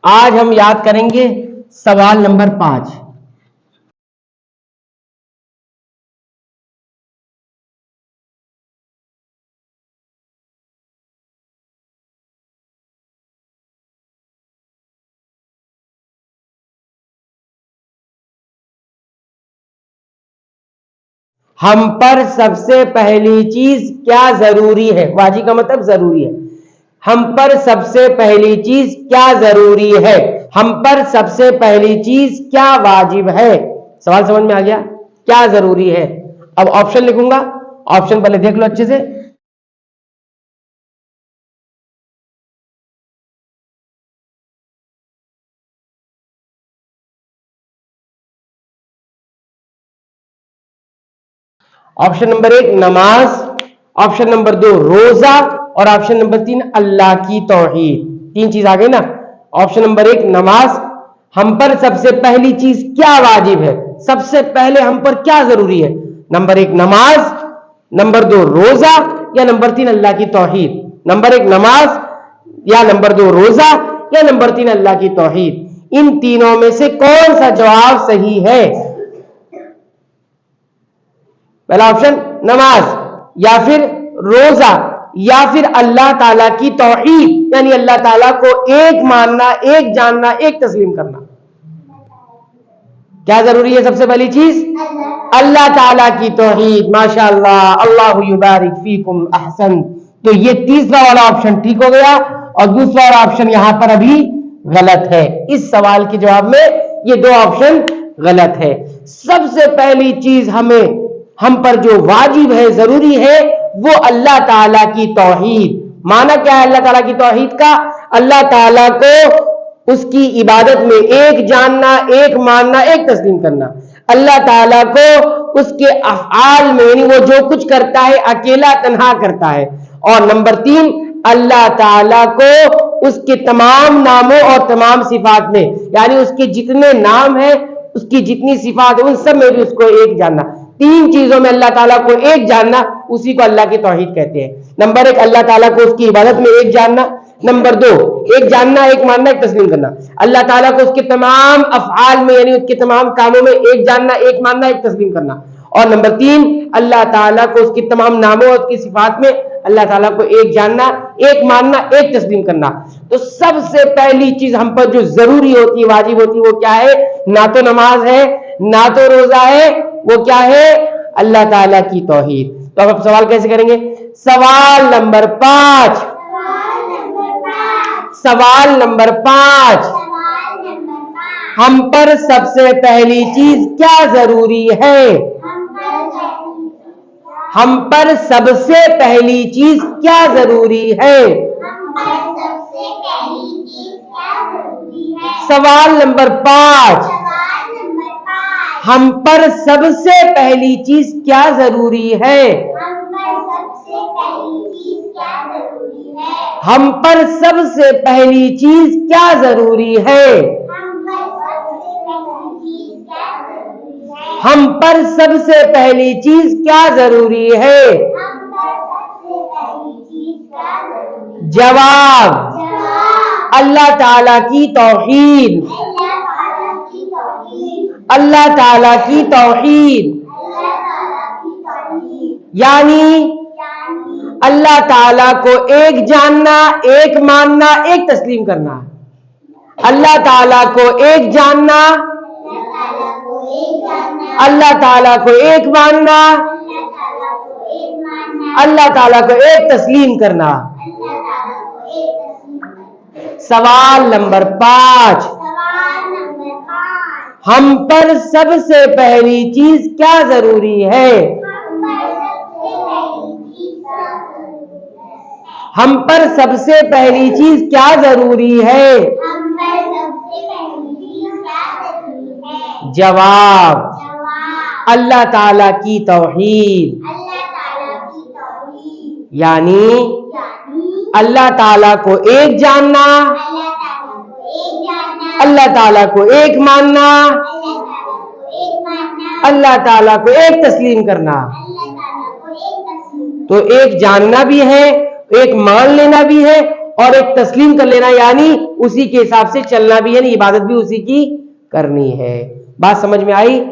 آج ہم یاد کریں گے سوال نمبر 5۔ ہم پر سب سے پہلی چیز کیا ضروری ہے؟ واجب کا مطلب ضروری ہے۔ ہم پر سب سے پہلی چیز کیا ضروری ہے؟ ہم پر سب سے پہلی چیز کیا واجب ہے؟ سوال سمجھ میں آ گیا؟ کیا ضروری ہے؟ اب آپشن لکھوں گا، آپشن پہلے دیکھ لو اچھے سے۔ آپشن نمبر 1 نماز، آپشن نمبر 2 روزہ، اور آپشن نمبر 3 اللہ کی توحید۔ 3 چیز آ گئی نا۔ آپشن نمبر 1 نماز، ہم پر سب سے پہلی چیز کیا واجب ہے، سب سے پہلے ہم پر کیا ضروری ہے؟ نمبر 1 نماز، نمبر 2 روزہ، یا نمبر 3 اللہ کی توحید۔ نمبر 1 نماز، یا نمبر 2 روزہ، یا نمبر 3 اللہ کی توحید۔ ان تینوں میں سے کون سا جواب صحیح ہے؟ پہلا آپشن نماز، یا پھر روزہ، یا پھر اللہ تعالیٰ کی توحید، یعنی اللہ تعالیٰ کو ایک ماننا، ایک جاننا، ایک تسلیم کرنا۔ کیا ضروری ہے سب سے پہلی چیز؟ اللہ تعالیٰ کی توحید۔ ماشاءاللہ، اللہ یبارک فیکم، احسن۔ تو یہ تیسرا والا آپشن ٹھیک ہو گیا، اور دوسرا والا آپشن یہاں پر ابھی غلط ہے۔ اس سوال کے جواب میں یہ 2 آپشن غلط ہے۔ سب سے پہلی چیز ہم پر جو واجب ہے، ضروری ہے، وہ اللہ تعالیٰ کی توحید۔ معنی کیا ہے اللہ تعالیٰ کی توحید کا؟ اللہ تعالیٰ کو اس کی عبادت میں ایک جاننا، ایک ماننا، ایک تسلیم کرنا۔ اللہ تعالیٰ کو اس کے افعال میں، یعنی وہ جو کچھ کرتا ہے اکیلا تنہا کرتا ہے۔ اور نمبر 3 اللہ تعالیٰ کو اس کے تمام ناموں اور تمام صفات میں، یعنی اس کے جتنے نام ہیں، اس کی جتنی صفات ہیں، ان سب میں بھی اس کو ایک جاننا۔ 3 چیزوں میں اللہ تعالیٰ کو ایک جاننا، اسی کو اللہ کی توحید کہتے ہیں۔ نمبر 1 اللہ تعالیٰ کو اس کی عبادت میں ایک جاننا، نمبر 2 ایک جاننا، ایک ماننا، ایک تسلیم کرنا۔ اللہ تعالیٰ کو اس کے تمام افعال میں، یعنی اس کے تمام کاموں میں ایک جاننا، ایک ماننا، ایک تسلیم کرنا۔ اور نمبر 3 اللہ تعالیٰ کو اس کے تمام ناموں اور اس کی صفات میں اللہ تعالیٰ کو ایک جاننا، ایک ماننا، ایک تسلیم کرنا۔ تو سب سے پہلی چیز ہم پر جو ضروری ہوتی ہے، واجب ہوتی ہے، وہ کیا ہے؟ نہ تو نماز ہے، نہ تو روزہ ہے، وہ کیا ہے؟ اللہ تعالیٰ کی توحید۔ تو اب آپ سوال کیسے کریں گے؟ سوال نمبر 5، سوال نمبر 5، ہم پر سب سے پہلی چیز کیا ضروری ہے؟ ہم پر سب سے پہلی چیز کیا ضروری ہے؟ سوال نمبر 5، ہم پر سب سے پہلی چیز کیا ضروری ہے؟ ہم پر سب سے پہلی چیز کیا ضروری ہے؟ ہم پر سب سے پہلی چیز کیا ضروری ہے؟ جواب اللہ تعالیٰ کی توحید، اللہ تعالیٰ کی توحید، یعنی اللہ تعالیٰ کو ایک جاننا، ایک ماننا، ایک تسلیم کرنا۔ اللہ تعالیٰ کو ایک جاننا، اللہ تعالیٰ کو ایک ماننا، اللہ تعالیٰ کو ایک تسلیم کرنا۔ سوال نمبر 5، ہم پر سب سے پہلی چیز کیا ضروری ہے؟ ہم پر سب سے پہلی چیز کیا ضروری ہے؟ جواب اللہ تعالیٰ کی توحید، یعنی اللہ تعالیٰ کو ایک جاننا، اللہ تعالیٰ کو ایک ماننا، اللہ تعالیٰ کو ایک تسلیم کرنا۔ تو ایک جاننا بھی ہے، ایک مان لینا بھی ہے، اور ایک تسلیم کر لینا، یعنی اسی کے حساب سے چلنا بھی ہے، عبادت بھی اسی کی کرنی ہے. بات سمجھ میں آئی؟